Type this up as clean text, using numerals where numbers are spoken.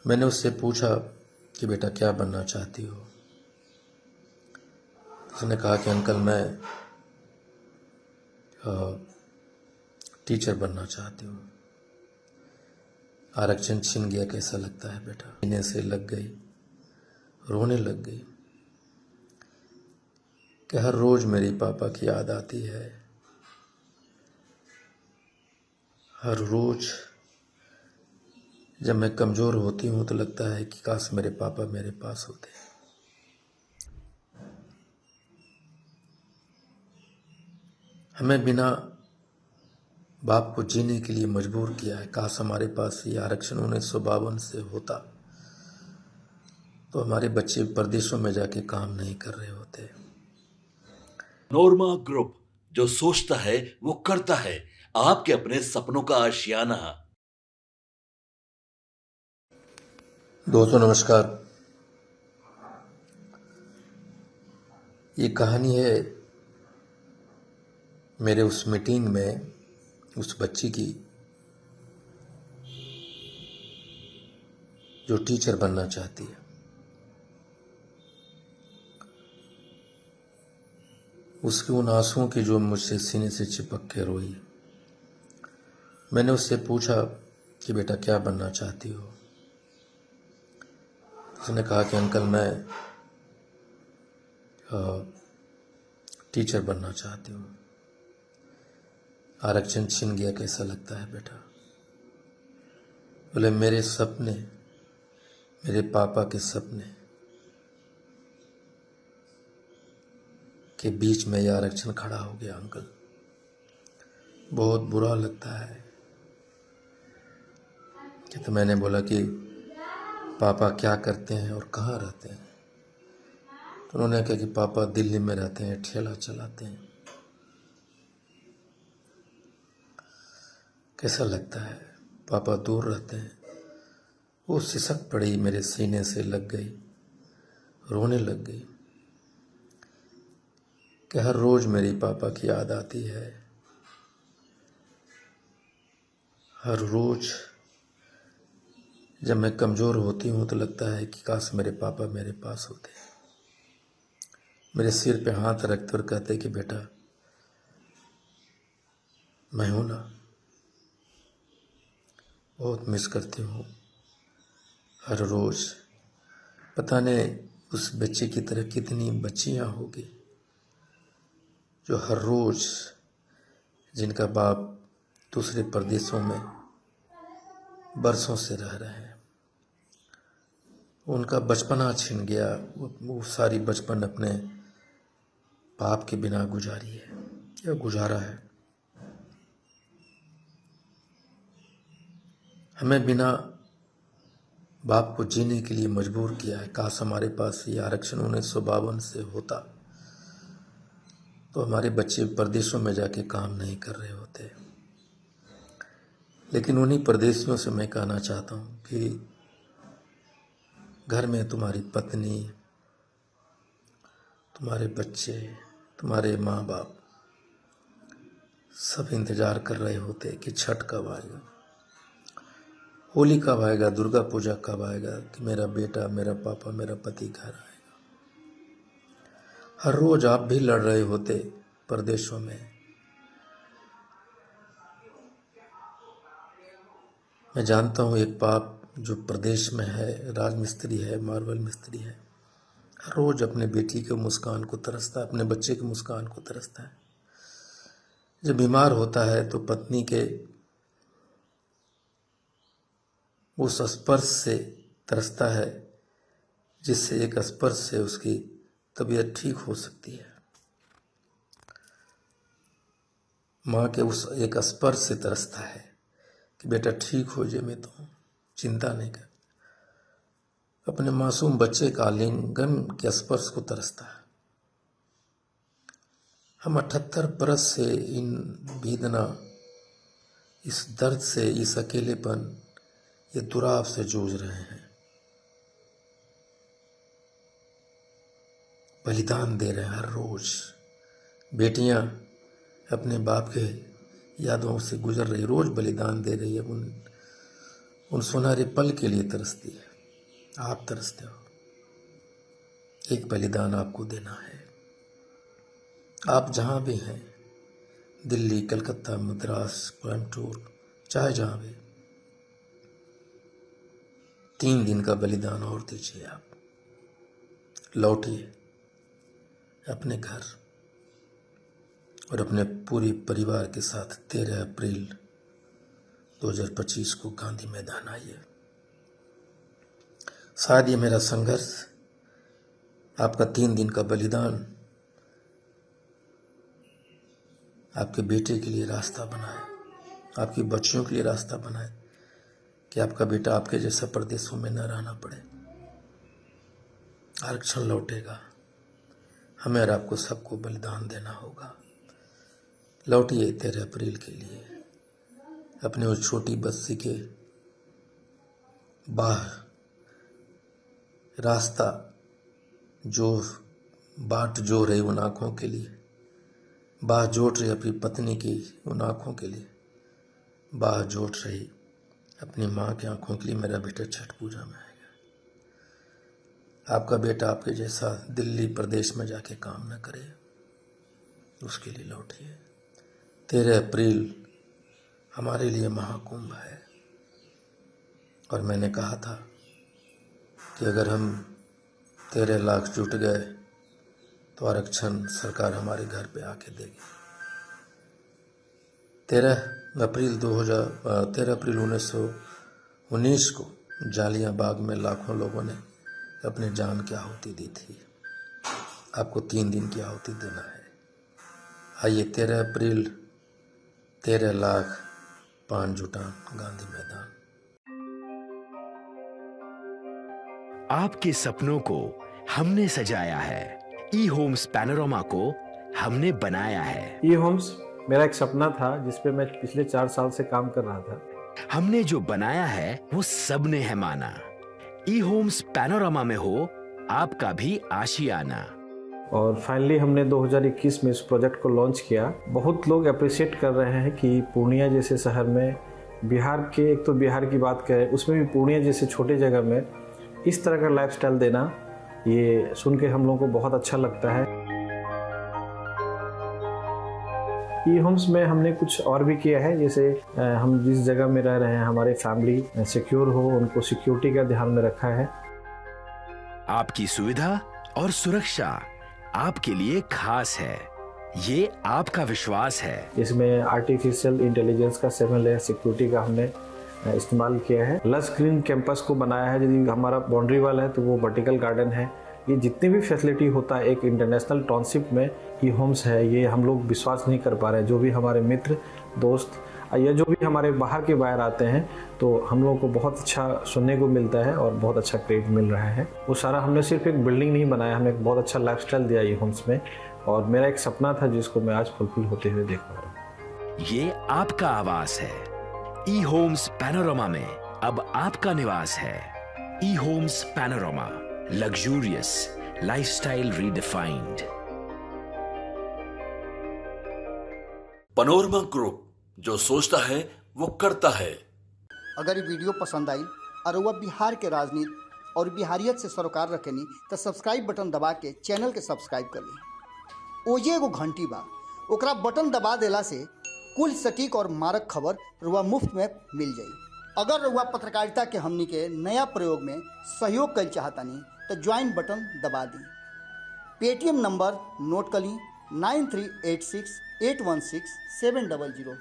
मैंने उससे पूछा कि बेटा क्या बनना चाहती हो। उसने कहा कि अंकल मैं टीचर बनना चाहती हूँ। आरक्षण छिन गया, कैसा लगता है बेटा। सीने से लग गई, रोने लग गई कि हर रोज मेरी पापा की याद आती है। हर रोज जब मैं कमज़ोर होती हूँ तो लगता है कि काश मेरे पापा मेरे पास होते। हमें बिना बाप को जीने के लिए मजबूर किया है। काश हमारे पास ये आरक्षण 1952 से होता तो हमारे बच्चे परदेशों में जाके काम नहीं कर रहे होते। नोरमा ग्रुप, जो सोचता है वो करता है। आपके अपने सपनों का आशियाना। दोस्तों नमस्कार। ये कहानी है मेरे उस मीटिंग में उस बच्ची की जो टीचर बनना चाहती है। उसके उन आंसुओं की जो मुझसे सीने से चिपक के रोई। मैंने उससे पूछा कि बेटा क्या बनना चाहती हो। उसने कहा कि अंकल मैं टीचर बनना चाहती हूँ। आरक्षण छिन गया, कैसा लगता है बेटा। बोले मेरे सपने, मेरे पापा के सपने के बीच में यह आरक्षण खड़ा हो गया अंकल। बहुत बुरा लगता है। कि तो मैंने बोला कि पापा क्या करते हैं और कहाँ रहते हैं। तो उन्होंने कहा कि पापा दिल्ली में रहते हैं, ठेला चलाते हैं। कैसा लगता है, पापा दूर रहते हैं। वो सिसक पड़ी, मेरे सीने से लग गई, रोने लग गई कि हर रोज मेरी पापा की याद आती है। हर रोज जब मैं कमज़ोर होती हूँ तो लगता है कि काश मेरे पापा मेरे पास होते। मेरे सिर पे हाथ रखते और कहते कि बेटा मैं हूँ ना, बहुत मिस करती हूँ। हर रोज़ पता नहीं उस बच्चे की तरह कितनी बच्चियाँ होगी जो हर रोज़ जिनका बाप दूसरे प्रदेशों में बरसों से रह रहे हैं, उनका बचपना छिन गया। वो सारी बचपन अपने बाप के बिना गुजारी है या गुजारा है। हमें बिना बाप को जीने के लिए मजबूर किया है। काश हमारे पास ये आरक्षण 1952 से होता तो हमारे बच्चे परदेशों में जाके काम नहीं कर रहे होते। लेकिन उन्हीं परदेशियों से मैं कहना चाहता हूँ कि घर में तुम्हारी पत्नी, तुम्हारे बच्चे, तुम्हारे माँ बाप सब इंतज़ार कर रहे होते कि छठ कब आएगा, होली कब आएगा, दुर्गा पूजा कब आएगा, कि मेरा बेटा, मेरा पापा, मेरा पति घर आएगा। हर रोज़ आप भी लड़ रहे होते परदेशों में। मैं जानता हूँ एक बाप जो प्रदेश में है, राजमिस्त्री है, मार्बल मिस्त्री है, हर रोज़ अपने बेटी के मुस्कान को तरसता है, अपने बच्चे की मुस्कान को तरसता है। जब बीमार होता है तो पत्नी के उस स्पर्श से तरसता है जिससे एक स्पर्श से उसकी तबीयत ठीक हो सकती है। माँ के उस एक स्पर्श से तरसता है कि बेटा ठीक हो जाए, मैं तो चिंता नहीं कर। अपने मासूम बच्चे का आलिंगन के स्पर्श को तरसता है। हम 78 बरस से इन वेदना, इस दर्द से, इस अकेलेपन, ये दुराव से जूझ रहे हैं। बलिदान दे रहे हैं हर रोज। बेटियां अपने बाप के यादों से गुजर रही, रोज बलिदान दे रही है। उन सुनहरे पल के लिए तरसती है। आप तरसते हो। एक बलिदान आपको देना है। आप जहाँ भी हैं, दिल्ली, कलकत्ता, मद्रास, कोयम्बटूर, चाहे जहाँ भी, 3 दिन का बलिदान और दीजिए। आप लौटिए अपने घर और अपने पूरे परिवार के साथ 13 अप्रैल 2025 को गांधी मैदान आइए। शायद ये मेरा संघर्ष, आपका 3 दिन का बलिदान आपके बेटे के लिए रास्ता बनाए, आपकी बच्चियों के लिए रास्ता बनाए कि आपका बेटा आपके जैसा परदेशों में न रहना पड़े। आरक्षण लौटेगा, हमें और आपको सबको बलिदान देना होगा। लौटिए 13 अप्रैल के लिए अपने उस छोटी बस्ती के बाहर रास्ता जो बाट जो रही उन आँखों के लिए, बाह जोड़ रही अपनी पत्नी की उन आँखों के लिए, बाह जोड़ रही अपनी माँ की आँखों के लिए। मेरा बेटा छठ पूजा में आएगा। आपका बेटा आपके जैसा दिल्ली प्रदेश में जाके काम न करे, उसके लिए लौटिए। 13 अप्रैल हमारे लिए महाकुंभ है और मैंने कहा था कि अगर हम 13 लाख जुट गए तो आरक्षण सरकार हमारे घर पे आके देगी। 13 अप्रैल 1919 को जालियां बाग में लाखों लोगों ने अपने जान की आहुति दी थी। आपको 3 दिन की आहुति देना है। आइए 13 अप्रैल 13 लाख 5 जुटान गांधी मैदान। आपके सपनों को हमने सजाया है, ई होम्स पैनोरमा को हमने बनाया है। ई होम्स मेरा एक सपना था जिस पे मैं पिछले 4 साल से काम कर रहा था। हमने जो बनाया है वो सबने है माना। ई होम्स पैनोरमा में हो आपका भी आशियाना। और फाइनली हमने 2021 में इस प्रोजेक्ट को लॉन्च किया। बहुत लोग अप्रिशिएट कर रहे हैं कि पूर्णिया जैसे शहर में, बिहार के, एक तो बिहार की बात करें उसमें भी पूर्णिया जैसे छोटे जगह में इस तरह का लाइफस्टाइल देना, ये सुन के हम लोगों को बहुत अच्छा लगता है। ई होम्स में हमने कुछ और भी किया है, जैसे हम जिस जगह में रह रहे हैं हमारे फैमिली सिक्योर हो, उनको सिक्योरिटी का ध्यान में रखा है। आपकी सुविधा और सुरक्षा आपके लिए खास है, ये आपका विश्वास है। इसमें आर्टिफिशियल इंटेलिजेंस का 7 लेयर सिक्योरिटी का हमने इस्तेमाल किया है। लस ग्रीन कैंपस को बनाया है। यदि हमारा बाउंड्री वाल है तो वो वर्टिकल गार्डन है। ये जितनी भी फैसिलिटी होता है एक इंटरनेशनल टाउनशिप में ई होम्स है, ये हम लोग विश्वास नहीं कर पा रहे हैं। जो भी हमारे मित्र दोस्त या जो भी हमारे बाहर के बाहर आते हैं तो हम लोगों को बहुत अच्छा सुनने को मिलता है और बहुत अच्छा क्रेडिट मिल रहा है। वो सारा हमने सिर्फ एक बिल्डिंग नहीं बनाया, हमने एक बहुत अच्छा लाइफस्टाइल दिया ई होम्स में, और मेरा एक सपना था जिसको मैं आज फुलफिल होते हुए देख पा रहा हूँ। ये आपका आवास है। ई होम्स पैनोरमा में अब आपका निवास है। E homes panorama, luxurious lifestyle redefined. Panorama group, जो सोचता है वो करता है। अगर ये वीडियो पसंद आई और वह बिहार के राजनीति और बिहारियत से सरोकार रखेनी तो सब्सक्राइब बटन दबा के चैनल के सब्सक्राइब कर ली। ओजे एगो घंटी बा, ओकरा बटन दबा देला से कुल सटीक और मारक खबर रुआ मुफ्त में मिल जाई। अगर रुआ पत्रकारिता के हमनी के नया प्रयोग में सहयोग कर चाहतानी तो ज्वाइन बटन दबा दी। पेटीएम नंबर नोट कर ली 9386816700।